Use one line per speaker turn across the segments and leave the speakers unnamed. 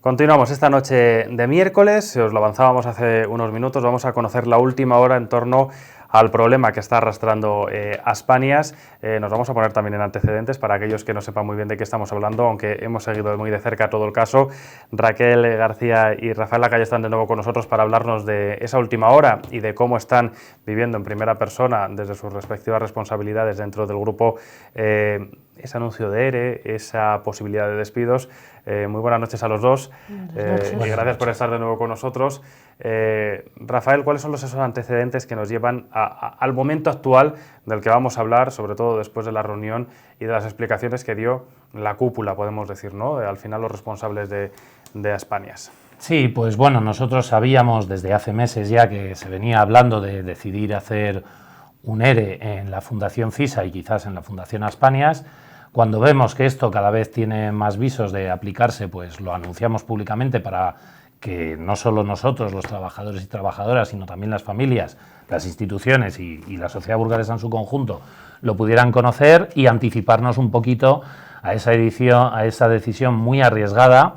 Continuamos esta noche de miércoles, os lo avanzábamos hace unos minutos, vamos a conocer la última hora en torno al problema que está arrastrando Aspanias. Nos vamos a poner también en antecedentes para aquellos que no sepan muy bien de qué estamos hablando, aunque hemos seguido muy de cerca todo el caso. Raquel García y Rafael Lacalle están de nuevo con nosotros para hablarnos de esa última hora y de cómo están viviendo en primera persona, desde sus respectivas responsabilidades dentro del grupo, ese anuncio de ERE, esa posibilidad de despidos. Muy buenas noches a los dos y gracias por estar de nuevo con nosotros. Rafael, ¿cuáles son esos antecedentes que nos llevan al momento actual del que vamos a hablar, sobre todo después de la reunión y de las explicaciones que dio la cúpula, podemos decir, ¿no? Al final los responsables de Aspanias.
Sí, pues bueno, nosotros sabíamos desde hace meses ya que se venía hablando de decidir hacer un ERE en la Fundación CISA y quizás en la Fundación Aspanias. Cuando vemos que esto cada vez tiene más visos de aplicarse, pues lo anunciamos públicamente para que no solo nosotros, los trabajadores y trabajadoras, sino también las familias, las instituciones y la sociedad burgalesa en su conjunto lo pudieran conocer y anticiparnos un poquito a esa decisión muy arriesgada,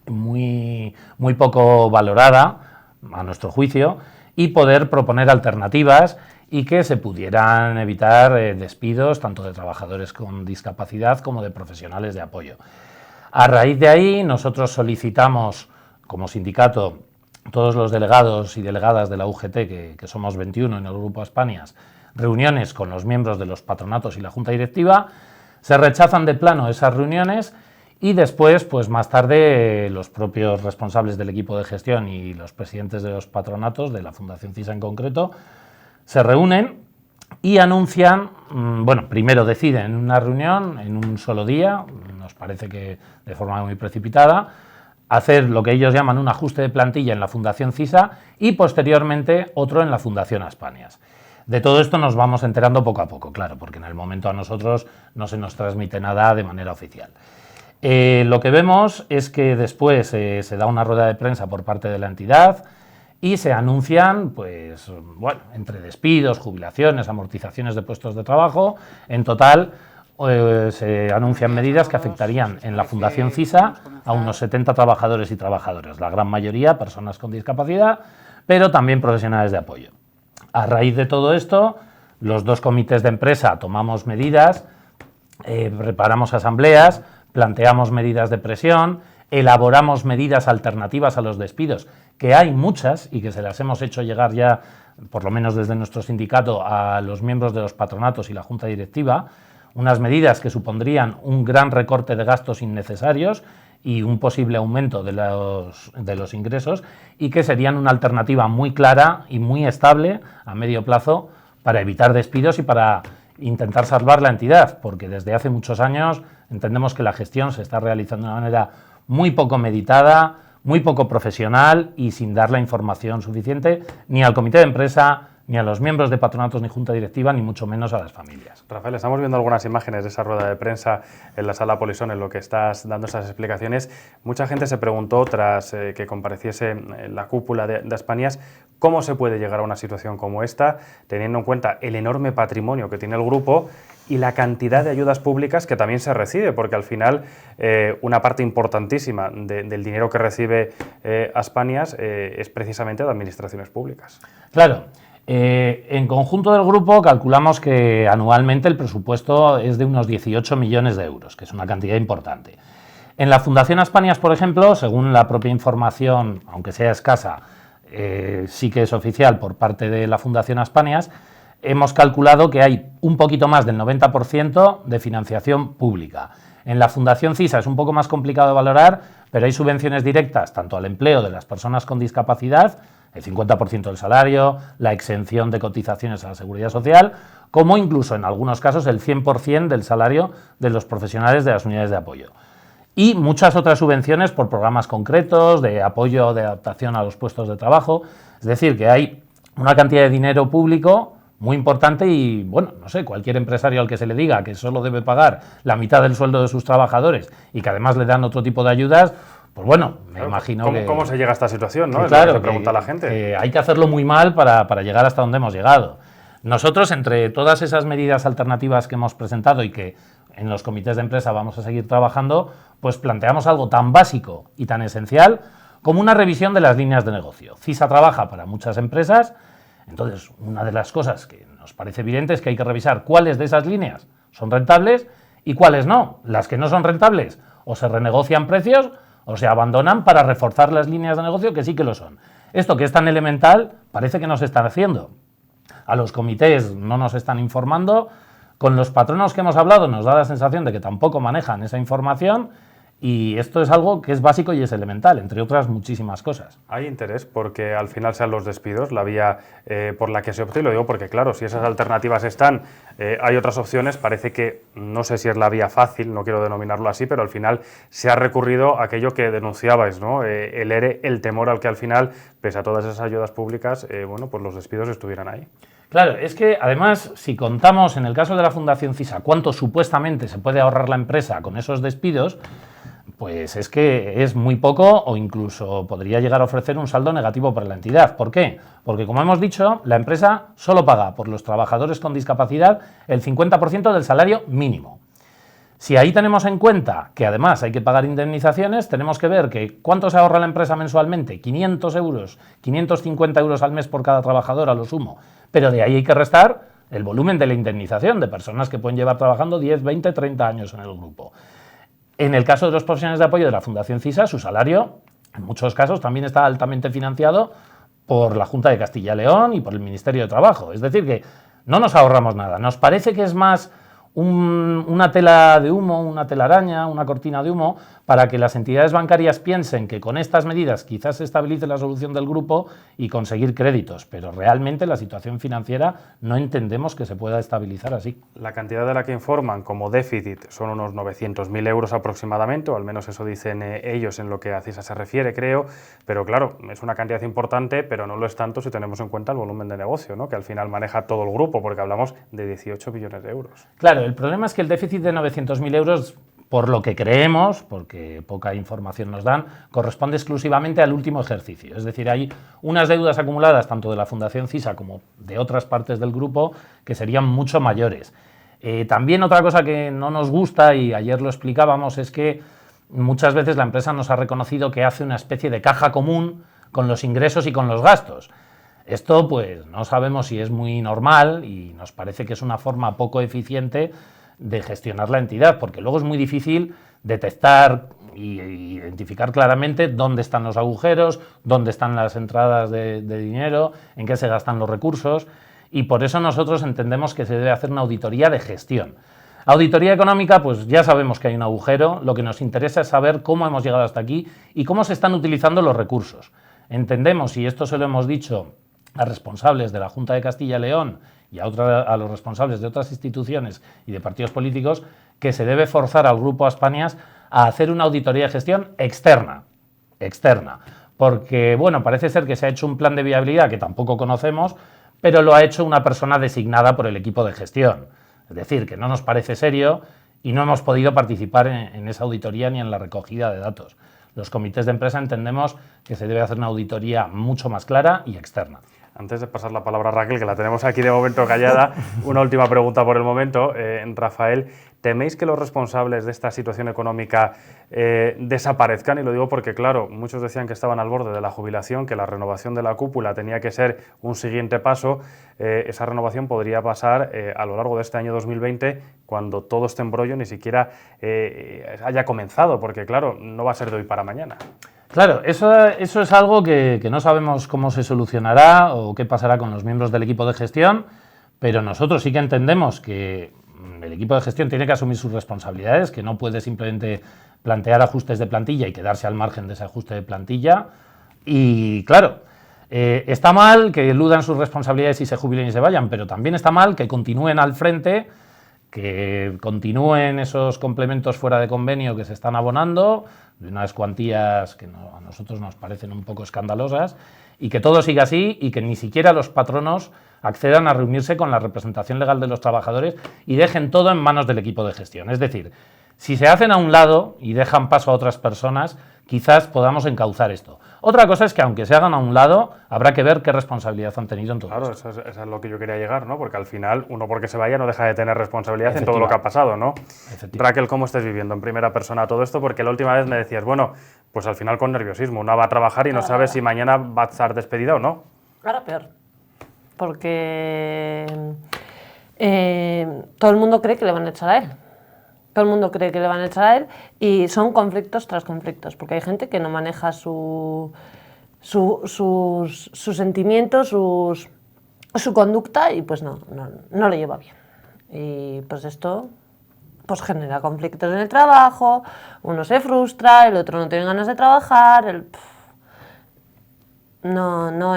muy poco valorada, a nuestro juicio, y poder proponer alternativas y que se pudieran evitar despidos tanto de trabajadores con discapacidad como de profesionales de apoyo. A raíz de ahí, nosotros solicitamos, como sindicato, todos los delegados y delegadas de la UGT, que somos 21 en el Grupo Aspanias, reuniones con los miembros de los patronatos y la Junta Directiva. Se rechazan de plano esas reuniones y después, pues más tarde, los propios responsables del equipo de gestión y los presidentes de los patronatos, de la Fundación CISA en concreto, se reúnen y anuncian, bueno, primero deciden en una reunión, en un solo día, nos parece que de forma muy precipitada, hacer lo que ellos llaman un ajuste de plantilla en la Fundación CISA y posteriormente otro en la Fundación Aspanias. De todo esto nos vamos enterando poco a poco, claro, porque en el momento a nosotros no se nos transmite nada de manera oficial. Lo que vemos es que después se da una rueda de prensa por parte de la entidad y se anuncian, pues, bueno, entre despidos, jubilaciones, amortizaciones de puestos de trabajo, en total se anuncian medidas que afectarían en la Fundación CISA a unos 70 trabajadores y trabajadoras, la gran mayoría personas con discapacidad, pero también profesionales de apoyo. A raíz de todo esto, los dos comités de empresa tomamos medidas, preparamos asambleas, planteamos medidas de presión, elaboramos medidas alternativas a los despidos, que hay muchas y que se las hemos hecho llegar ya, por lo menos desde nuestro sindicato, a los miembros de los patronatos y la Junta Directiva, unas medidas que supondrían un gran recorte de gastos innecesarios y un posible aumento de los ingresos y que serían una alternativa muy clara y muy estable a medio plazo para evitar despidos y para intentar salvar la entidad, porque desde hace muchos años entendemos que la gestión se está realizando de una manera muy poco meditada, muy poco profesional y sin dar la información suficiente ni al comité de empresa, ni a los miembros de patronatos ni junta directiva, ni mucho menos a las familias.
Rafael, estamos viendo algunas imágenes de esa rueda de prensa en la sala Polisón, en lo que estás dando esas explicaciones. Mucha gente se preguntó, tras que compareciese la cúpula de Aspanias, cómo se puede llegar a una situación como esta, teniendo en cuenta el enorme patrimonio que tiene el grupo y la cantidad de ayudas públicas que también se recibe, porque al final una parte importantísima del dinero que recibe Aspanias es precisamente de administraciones públicas.
Claro. En conjunto del grupo calculamos que anualmente el presupuesto es de unos 18 millones de euros, que es una cantidad importante. En la Fundación Aspanias, por ejemplo, según la propia información, aunque sea escasa, sí que es oficial por parte de la Fundación Aspanias, hemos calculado que hay un poquito más del 90% de financiación pública. En la Fundación CISA es un poco más complicado de valorar, pero hay subvenciones directas tanto al empleo de las personas con discapacidad, el 50% del salario, la exención de cotizaciones a la Seguridad Social, como incluso en algunos casos el 100% del salario de los profesionales de las unidades de apoyo. Y muchas otras subvenciones por programas concretos, de apoyo, de adaptación a los puestos de trabajo. Es decir, que hay una cantidad de dinero público muy importante y, bueno, no sé, cualquier empresario al que se le diga que solo debe pagar la mitad del sueldo de sus trabajadores y que además le dan otro tipo de ayudas, pues bueno, me imagino que...
¿Cómo se llega a esta situación, no?
Sí,
Es
claro,
lo que se pregunta la gente.
Hay que hacerlo muy mal para llegar hasta donde hemos llegado. Nosotros, entre todas esas medidas alternativas que hemos presentado y que en los comités de empresa vamos a seguir trabajando, pues planteamos algo tan básico y tan esencial como una revisión de las líneas de negocio. CISA trabaja para muchas empresas, entonces una de las cosas que nos parece evidente es que hay que revisar cuáles de esas líneas son rentables y cuáles no. Las que no son rentables o se renegocian precios o se abandonan para reforzar las líneas de negocio que sí que lo son. Esto que es tan elemental parece que no se están haciendo. A los comités no nos están informando. Con los patronos que hemos hablado nos da la sensación de que tampoco manejan esa información y esto es algo que es básico y es elemental, entre otras muchísimas cosas.
¿Hay interés porque al final sean los despidos la vía por la que se opte? Y lo digo porque, claro, si esas alternativas están, hay otras opciones, parece que, no sé si es la vía fácil, no quiero denominarlo así, pero al final se ha recurrido a aquello que denunciabais, ¿no? El ERE, el temor al que al final, pese a todas esas ayudas públicas, bueno, pues los despidos estuvieran ahí.
Claro, es que además, si contamos en el caso de la Fundación CISA cuánto supuestamente se puede ahorrar la empresa con esos despidos, pues es que es muy poco o incluso podría llegar a ofrecer un saldo negativo para la entidad. ¿Por qué? Porque, como hemos dicho, la empresa solo paga por los trabajadores con discapacidad el 50% del salario mínimo. Si ahí tenemos en cuenta que además hay que pagar indemnizaciones, tenemos que ver que cuánto se ahorra la empresa mensualmente, 500 euros, 550 euros al mes por cada trabajador a lo sumo, pero de ahí hay que restar el volumen de la indemnización de personas que pueden llevar trabajando 10, 20, 30 años en el grupo. En el caso de los profesionales de apoyo de la Fundación CISA, su salario, en muchos casos, también está altamente financiado por la Junta de Castilla y León y por el Ministerio de Trabajo. Es decir, que no nos ahorramos nada. Nos parece que es más una tela de humo, una telaraña, una cortina de humo, para que las entidades bancarias piensen que con estas medidas quizás se estabilice la solución del grupo y conseguir créditos, pero realmente la situación financiera no entendemos que se pueda estabilizar así.
La cantidad de la que informan como déficit son unos 900.000 euros aproximadamente, o al menos eso dicen ellos en lo que a CISA se refiere, creo, pero claro, es una cantidad importante, pero no lo es tanto si tenemos en cuenta el volumen de negocio, ¿no? Que al final maneja todo el grupo, porque hablamos de 18 millones de euros.
Claro, el problema es que el déficit de 900.000 euros, por lo que creemos, porque poca información nos dan, corresponde exclusivamente al último ejercicio. Es decir, hay unas deudas acumuladas tanto de la Fundación CISA como de otras partes del grupo que serían mucho mayores. También otra cosa que no nos gusta, y ayer lo explicábamos, es que muchas veces la empresa nos ha reconocido que hace una especie de caja común con los ingresos y con los gastos. Esto, pues, no sabemos si es muy normal y nos parece que es una forma poco eficiente de gestionar la entidad, porque luego es muy difícil detectar y identificar claramente dónde están los agujeros, dónde están las entradas de dinero, en qué se gastan los recursos, y por eso nosotros entendemos que se debe hacer una auditoría de gestión. Auditoría económica, pues ya sabemos que hay un agujero, lo que nos interesa es saber cómo hemos llegado hasta aquí y cómo se están utilizando los recursos. Entendemos, y esto se lo hemos dicho a responsables de la Junta de Castilla y León y a los responsables de otras instituciones y de partidos políticos, que se debe forzar al Grupo Aspanias a hacer una auditoría de gestión externa, porque, bueno, parece ser que se ha hecho un plan de viabilidad que tampoco conocemos, pero lo ha hecho una persona designada por el equipo de gestión. Es decir, que no nos parece serio y no hemos podido participar en esa auditoría ni en la recogida de datos. Los comités de empresa entendemos que se debe hacer una auditoría mucho más clara y externa.
Antes de pasar la palabra a Raquel, que la tenemos aquí de momento callada, una última pregunta por el momento. Rafael, ¿teméis que los responsables de esta situación económica desaparezcan? Y lo digo porque, claro, muchos decían que estaban al borde de la jubilación, que la renovación de la cúpula tenía que ser un siguiente paso. Esa renovación podría pasar a lo largo de este año 2020, cuando todo este embrollo ni siquiera haya comenzado, porque, claro, no va a ser de hoy para mañana.
Claro, eso es algo que no sabemos cómo se solucionará o qué pasará con los miembros del equipo de gestión, pero nosotros sí que entendemos que el equipo de gestión tiene que asumir sus responsabilidades, que no puede simplemente plantear ajustes de plantilla y quedarse al margen de ese ajuste de plantilla. Y claro, está mal que eludan sus responsabilidades y se jubilen y se vayan, pero también está mal que continúen al frente, que continúen esos complementos fuera de convenio que se están abonando, de unas cuantías que a nosotros nos parecen un poco escandalosas, y que todo siga así y que ni siquiera los patronos accedan a reunirse con la representación legal de los trabajadores y dejen todo en manos del equipo de gestión. Es decir, Si se hacen a un lado y dejan paso a otras personas, quizás podamos encauzar esto. Otra cosa es que aunque se hagan a un lado, habrá que ver qué responsabilidad han tenido en todo
Claro,
esto.
eso es lo que yo quería llegar, ¿no? Porque al final, uno porque se vaya no deja de tener responsabilidad en todo lo que ha pasado, ¿no? Raquel, ¿cómo estás viviendo en primera persona todo esto? Porque la última vez me decías, bueno, pues al final con nerviosismo, una va a trabajar y no sabe si mañana va a estar despedida o no.
Ahora peor, porque todo el mundo cree que le van a echar a él. Todo el mundo cree que le van a echar a él y son conflictos tras conflictos, porque hay gente que no maneja sus sentimientos, su conducta y pues no lo lleva bien. Y pues esto pues genera conflictos en el trabajo, uno se frustra, el otro no tiene ganas de trabajar, no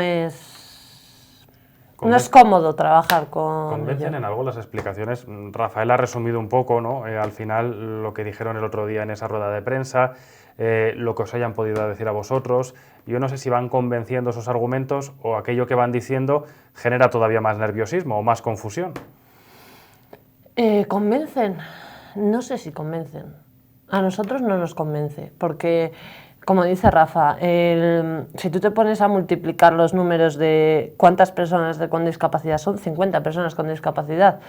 es cómodo trabajar con...
¿Convencen en algo las explicaciones? Rafael ha resumido un poco, ¿no? Al final, lo que dijeron el otro día en esa rueda de prensa, lo que os hayan podido decir a vosotros. Yo no sé si van convenciendo esos argumentos o aquello que van diciendo genera todavía más nerviosismo o más confusión.
¿Convencen? No sé si convencen. A nosotros no nos convence, porque... Como dice Rafa, si tú te pones a multiplicar los números de cuántas personas con discapacidad son, 50 personas con discapacidad,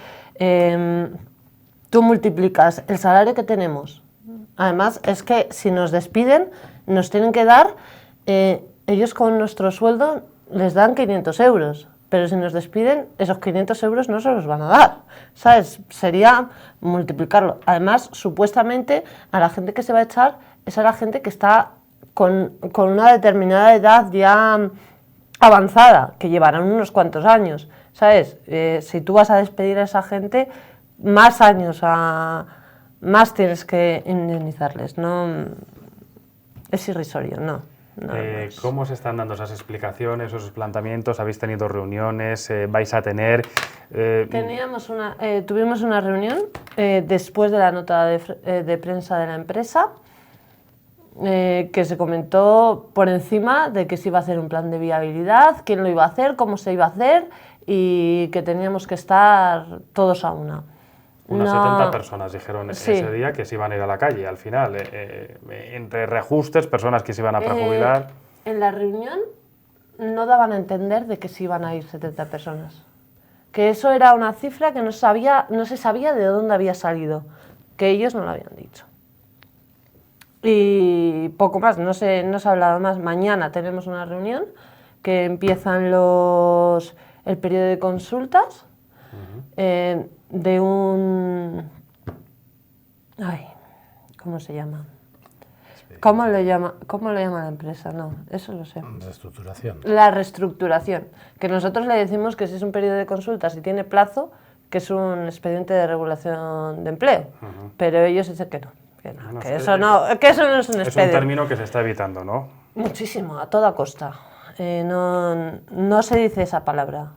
tú multiplicas el salario que tenemos. Además, es que si nos despiden, nos tienen que dar, ellos con nuestro sueldo les dan 500 euros, pero si nos despiden, esos 500 euros no se los van a dar, ¿sabes? Sería multiplicarlo. Además, supuestamente, a la gente que se va a echar es a la gente que está con una determinada edad ya avanzada, que llevarán unos cuantos años, ¿sabes? Si tú vas a despedir a esa gente, más años, más tienes que indemnizarles, ¿no? Es irrisorio, no.
¿Cómo se están dando esas explicaciones, esos planteamientos? ¿Habéis tenido reuniones? ¿Vais a tener...?
Tuvimos una reunión después de la nota de prensa de la empresa, que se comentó por encima de que se iba a hacer un plan de viabilidad, quién lo iba a hacer, cómo se iba a hacer y que teníamos que estar todos a una.
Unas 70 personas dijeron ese día que se iban a ir a la calle al final, entre reajustes, personas que se iban a prejubilar.
En la reunión no daban a entender de que se iban a ir 70 personas, que eso era una cifra que no se sabía de dónde había salido, que ellos no lo habían dicho. Y poco más, no se ha hablado más. Mañana tenemos una reunión que empiezan el periodo de consultas de un... Ay, ¿cómo se llama? ¿Cómo lo llama la empresa? No, eso lo sé.
Reestructuración.
La reestructuración, que nosotros le decimos que si es un periodo de consultas y tiene plazo, que es un expediente de regulación de empleo, pero ellos dicen que no. Que eso no es un expediente.
Es un término que se está evitando, ¿no?
Muchísimo, a toda costa. No se dice esa palabra.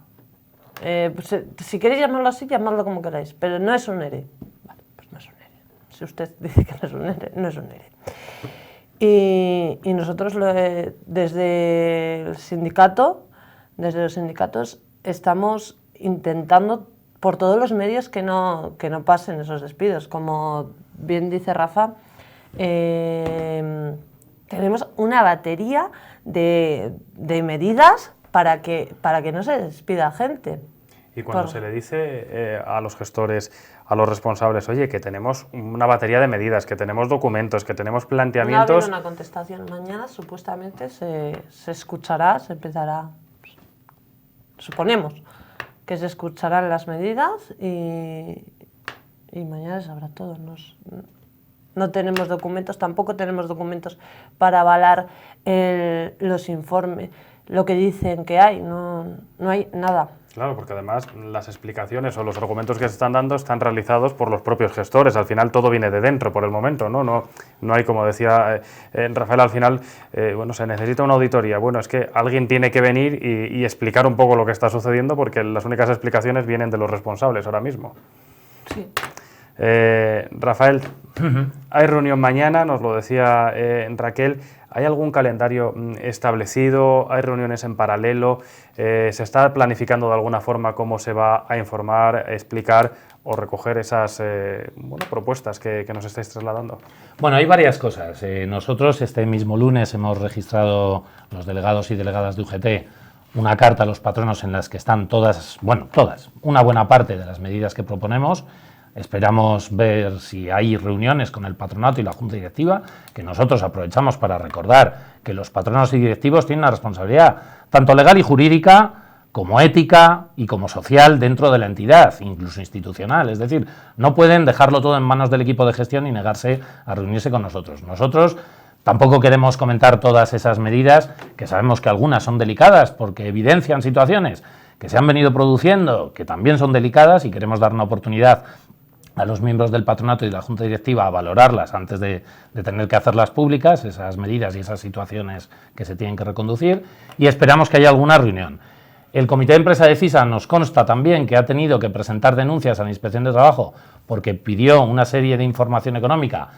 Si queréis llamarlo así, llamadlo como queráis, pero no es un ERE. Vale, pues no es un ERE. Si usted dice que no es un ERE, no es un ERE. Y nosotros desde los sindicatos, estamos intentando por todos los medios que no pasen esos despidos. Como bien dice Rafa, tenemos una batería de medidas para que no se despida gente.
Y cuando se le dice a los gestores, a los responsables, oye, que tenemos una batería de medidas, que tenemos documentos, que tenemos planteamientos...
No ha habido una contestación. Mañana supuestamente se escuchará, se empezará, suponemos, que se escucharán las medidas y mañana se sabrá todo. No tenemos documentos, tampoco tenemos documentos para avalar los informes, lo que dicen que hay, no hay nada.
Claro, porque además las explicaciones o los argumentos que se están dando están realizados por los propios gestores. Al final todo viene de dentro por el momento, ¿no? No hay, como decía Rafael, al final, se necesita una auditoría. Bueno, es que alguien tiene que venir y explicar un poco lo que está sucediendo porque las únicas explicaciones vienen de los responsables ahora mismo.
Sí.
Rafael, hay reunión mañana, nos lo decía Raquel. ¿Hay algún calendario establecido? ¿Hay reuniones en paralelo? ¿Se está planificando de alguna forma cómo se va a informar, explicar o recoger esas propuestas que nos estáis trasladando?
Bueno, hay varias cosas. Nosotros este mismo lunes hemos registrado, los delegados y delegadas de UGT, una carta a los patronos en las que están todas, una buena parte de las medidas que proponemos. Esperamos ver si hay reuniones con el patronato y la junta directiva, que nosotros aprovechamos para recordar que los patronos y directivos tienen una responsabilidad tanto legal y jurídica como ética y como social dentro de la entidad, incluso institucional. Es decir, no pueden dejarlo todo en manos del equipo de gestión y negarse a reunirse con nosotros. Nosotros tampoco queremos comentar todas esas medidas, que sabemos que algunas son delicadas porque evidencian situaciones que se han venido produciendo, que también son delicadas, y queremos dar una oportunidad a los miembros del patronato y de la junta directiva a valorarlas antes de tener que hacerlas públicas, esas medidas y esas situaciones que se tienen que reconducir, y esperamos que haya alguna reunión. El Comité de Empresa de CISA nos consta también que ha tenido que presentar denuncias a la Inspección de Trabajo porque pidió una serie de información económica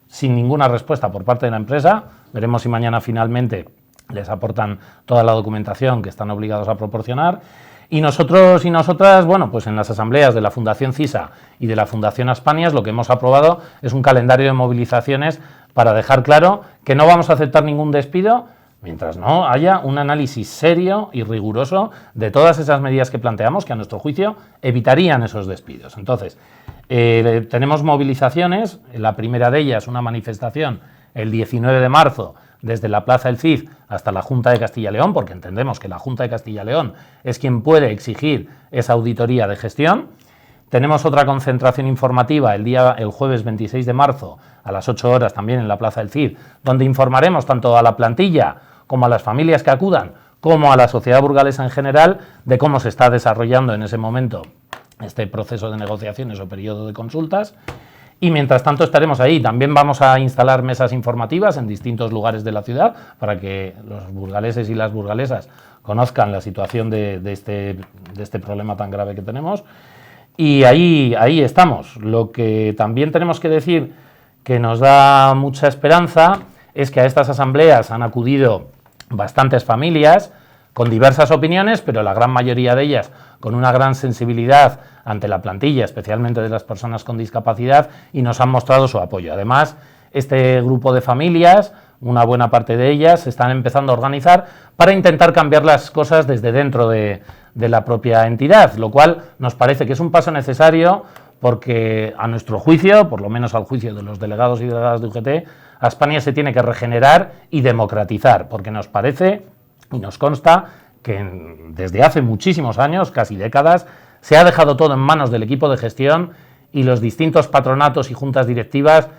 sin ninguna respuesta por parte de la empresa. Veremos si mañana finalmente les aportan toda la documentación que están obligados a proporcionar. Y nosotros y nosotras, pues en las asambleas de la Fundación CISA y de la Fundación Aspanias lo que hemos aprobado es un calendario de movilizaciones para dejar claro que no vamos a aceptar ningún despido mientras no haya un análisis serio y riguroso de todas esas medidas que planteamos, que a nuestro juicio evitarían esos despidos. Entonces, tenemos movilizaciones, la primera de ellas una manifestación el 19 de marzo desde la Plaza del Cid hasta la Junta de Castilla y León, porque entendemos que la Junta de Castilla y León es quien puede exigir esa auditoría de gestión. Tenemos otra concentración informativa el jueves 26 de marzo a las 8 horas también en la Plaza del Cid, donde informaremos tanto a la plantilla como a las familias que acudan, como a la sociedad burgalesa en general, de cómo se está desarrollando en ese momento este proceso de negociaciones o periodo de consultas. Y mientras tanto estaremos ahí. También vamos a instalar mesas informativas en distintos lugares de la ciudad para que los burgaleses y las burgalesas conozcan la situación de este problema tan grave que tenemos. Y ahí estamos. Lo que también tenemos que decir que nos da mucha esperanza es que a estas asambleas han acudido bastantes familias con diversas opiniones, pero la gran mayoría de ellas con una gran sensibilidad ante la plantilla, especialmente de las personas con discapacidad, y nos han mostrado su apoyo. Además, este grupo de familias, una buena parte de ellas, se están empezando a organizar para intentar cambiar las cosas desde dentro de la propia entidad, lo cual nos parece que es un paso necesario porque, a nuestro juicio, por lo menos al juicio de los delegados y delegadas de UGT, Aspania se tiene que regenerar y democratizar, porque nos parece y nos consta que desde hace muchísimos años, casi décadas, se ha dejado todo en manos del equipo de gestión y los distintos patronatos y juntas directivas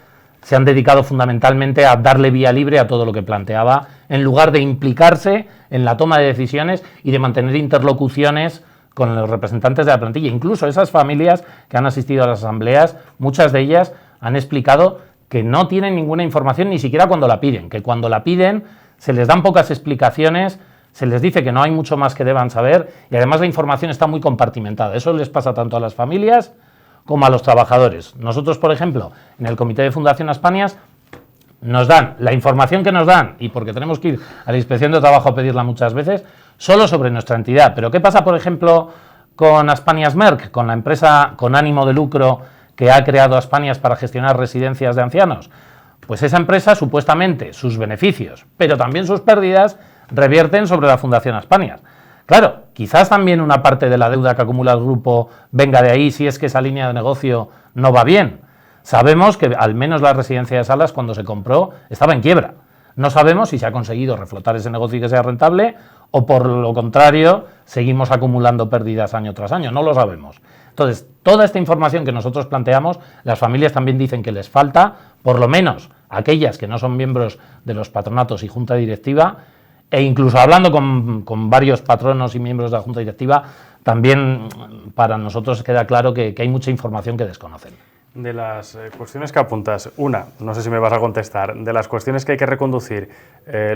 se han dedicado fundamentalmente a darle vía libre a todo lo que planteaba, en lugar de implicarse en la toma de decisiones y de mantener interlocuciones con los representantes de la plantilla. Incluso esas familias que han asistido a las asambleas, muchas de ellas han explicado que no tienen ninguna información ni siquiera cuando la piden, que cuando la piden se les dan pocas explicaciones, se les dice que no hay mucho más que deban saber y además la información está muy compartimentada. Eso les pasa tanto a las familias como a los trabajadores. Nosotros, por ejemplo, en el Comité de Fundación Aspanias nos dan la información que nos dan, y porque tenemos que ir a la Inspección de Trabajo a pedirla muchas veces, solo sobre nuestra entidad. Pero ¿qué pasa, por ejemplo, con Aspanias Merck, con la empresa con ánimo de lucro que ha creado Aspanias para gestionar residencias de ancianos? Pues esa empresa, supuestamente, sus beneficios, pero también sus pérdidas, revierten sobre la Fundación Aspanias. Claro, quizás también una parte de la deuda que acumula el grupo venga de ahí si es que esa línea de negocio no va bien. Sabemos que al menos la residencia de Salas, cuando se compró, estaba en quiebra. No sabemos si se ha conseguido reflotar ese negocio y que sea rentable o, por lo contrario, seguimos acumulando pérdidas año tras año. No lo sabemos. Entonces, toda esta información que nosotros planteamos, las familias también dicen que les falta, por lo menos aquellas que no son miembros de los patronatos y junta directiva, e incluso hablando con varios patronos y miembros de la junta directiva, también para nosotros queda claro que hay mucha información que desconocen.
De las cuestiones que apuntas, no sé si me vas a contestar, de las cuestiones que hay que reconducir,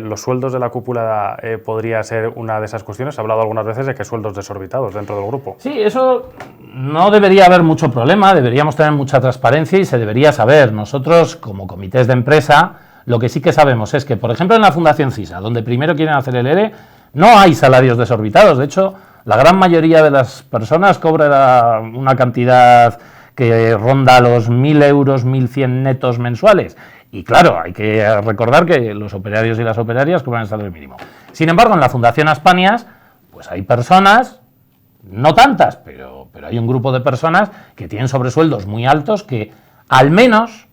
los sueldos de la cúpula podría ser una de esas cuestiones. Se ha hablado algunas veces de que sueldos desorbitados dentro del grupo.
Sí, eso no debería haber mucho problema, deberíamos tener mucha transparencia y se debería saber. Nosotros, como comités de empresa, Lo que sí que sabemos es que, por ejemplo, en la Fundación CISA, donde primero quieren hacer el ERE, no hay salarios desorbitados. De hecho, la gran mayoría de las personas cobra una cantidad que ronda los 1.000 euros, 1.100 netos mensuales. Y claro, hay que recordar que los operarios y las operarias cobran el salario mínimo. Sin embargo, en la Fundación Aspanias, pues hay personas, no tantas, pero hay un grupo de personas que tienen sobresueldos muy altos que al menos,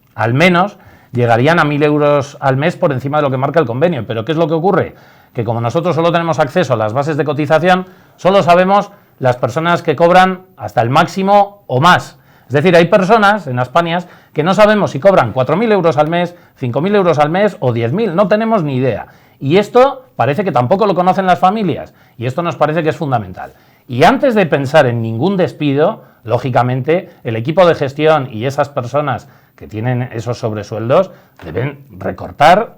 llegarían a 1.000 euros al mes por encima de lo que marca el convenio. Pero ¿qué es lo que ocurre? Que como nosotros solo tenemos acceso a las bases de cotización, solo sabemos las personas que cobran hasta el máximo o más. Es decir, hay personas en Aspanias que no sabemos si cobran 4.000 euros al mes, 5.000 euros al mes o 10.000, no tenemos ni idea. Y esto parece que tampoco lo conocen las familias, y esto nos parece que es fundamental. Y antes de pensar en ningún despido, lógicamente, el equipo de gestión y esas personas que tienen esos sobresueldos deben recortar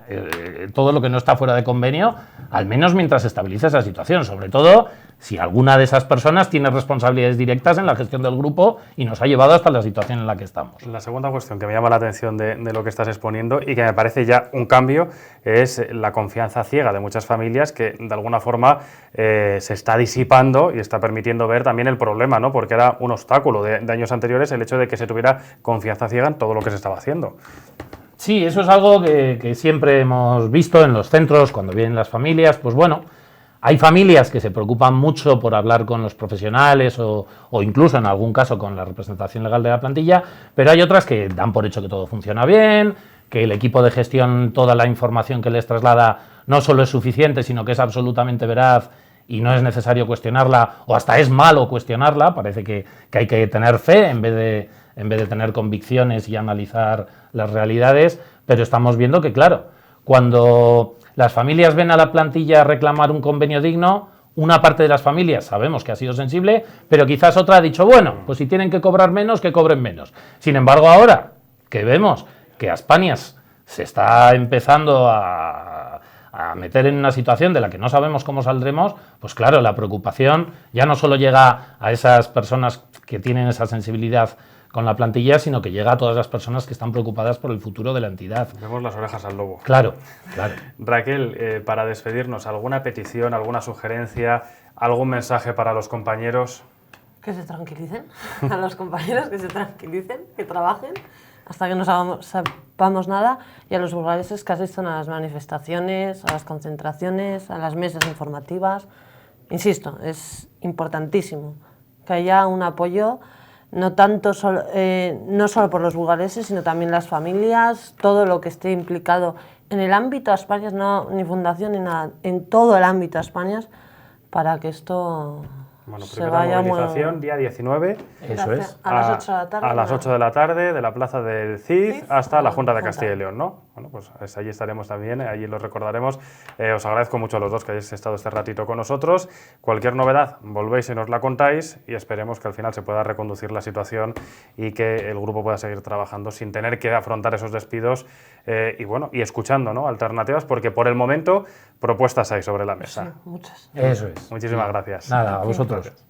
todo lo que no está fuera de convenio, al menos mientras se estabilice esa situación, sobre todo si alguna de esas personas tiene responsabilidades directas en la gestión del grupo y nos ha llevado hasta la situación en la que estamos.
La segunda cuestión que me llama la atención de lo que estás exponiendo y que me parece ya un cambio es la confianza ciega de muchas familias que de alguna forma se está disipando y está permitiendo ver también el problema, ¿no? Porque era un obstáculo de años anteriores el hecho de que se tuviera confianza ciega en todo lo que se estaba haciendo.
Sí, eso es algo que siempre hemos visto en los centros cuando vienen las familias. Pues bueno, hay familias que se preocupan mucho por hablar con los profesionales o incluso en algún caso con la representación legal de la plantilla, pero hay otras que dan por hecho que todo funciona bien, que el equipo de gestión, toda la información que les traslada no solo es suficiente, sino que es absolutamente veraz y no es necesario cuestionarla, o hasta es malo cuestionarla. Parece que hay que tener fe en vez de tener convicciones y analizar las realidades, pero estamos viendo que, claro, cuando las familias ven a la plantilla reclamar un convenio digno, una parte de las familias sabemos que ha sido sensible, pero quizás otra ha dicho, bueno, pues si tienen que cobrar menos, que cobren menos. Sin embargo, ahora que vemos que Aspanias se está empezando a meter en una situación de la que no sabemos cómo saldremos, pues claro, la preocupación ya no solo llega a esas personas que tienen esa sensibilidad con la plantilla, sino que llega a todas las personas que están preocupadas por el futuro de la entidad.
Vemos las orejas al lobo.
Claro, claro.
Raquel, para despedirnos, ¿alguna petición, alguna sugerencia, algún mensaje para los compañeros?
Que se tranquilicen, a los compañeros que se tranquilicen, que trabajen hasta que no sepamos nada, y a los burgaleses que asistan a las manifestaciones, a las concentraciones, a las mesas informativas. Insisto, es importantísimo que haya un apoyo, no solo por los burgaleses, sino también las familias, todo lo que esté implicado en el ámbito Aspanias, no ni fundación ni nada, en todo el ámbito Aspanias, para que esto se vaya
movilización, día 19.
Eso es.
A las 8 de la tarde.
A las 8 de la tarde, de la plaza del CID hasta la Junta de Castilla y León, ¿no? Bueno, pues allí estaremos también, allí los recordaremos. Os agradezco mucho a los dos que hayáis estado este ratito con nosotros. Cualquier novedad, volvéis y nos la contáis, y esperemos que al final se pueda reconducir la situación y que el grupo pueda seguir trabajando sin tener que afrontar esos despidos y escuchando, ¿no?, alternativas, porque por el momento propuestas hay sobre la mesa.
Sí, muchas.
Eso es.
Muchísimas gracias.
Nada, a vosotros.
Gracias.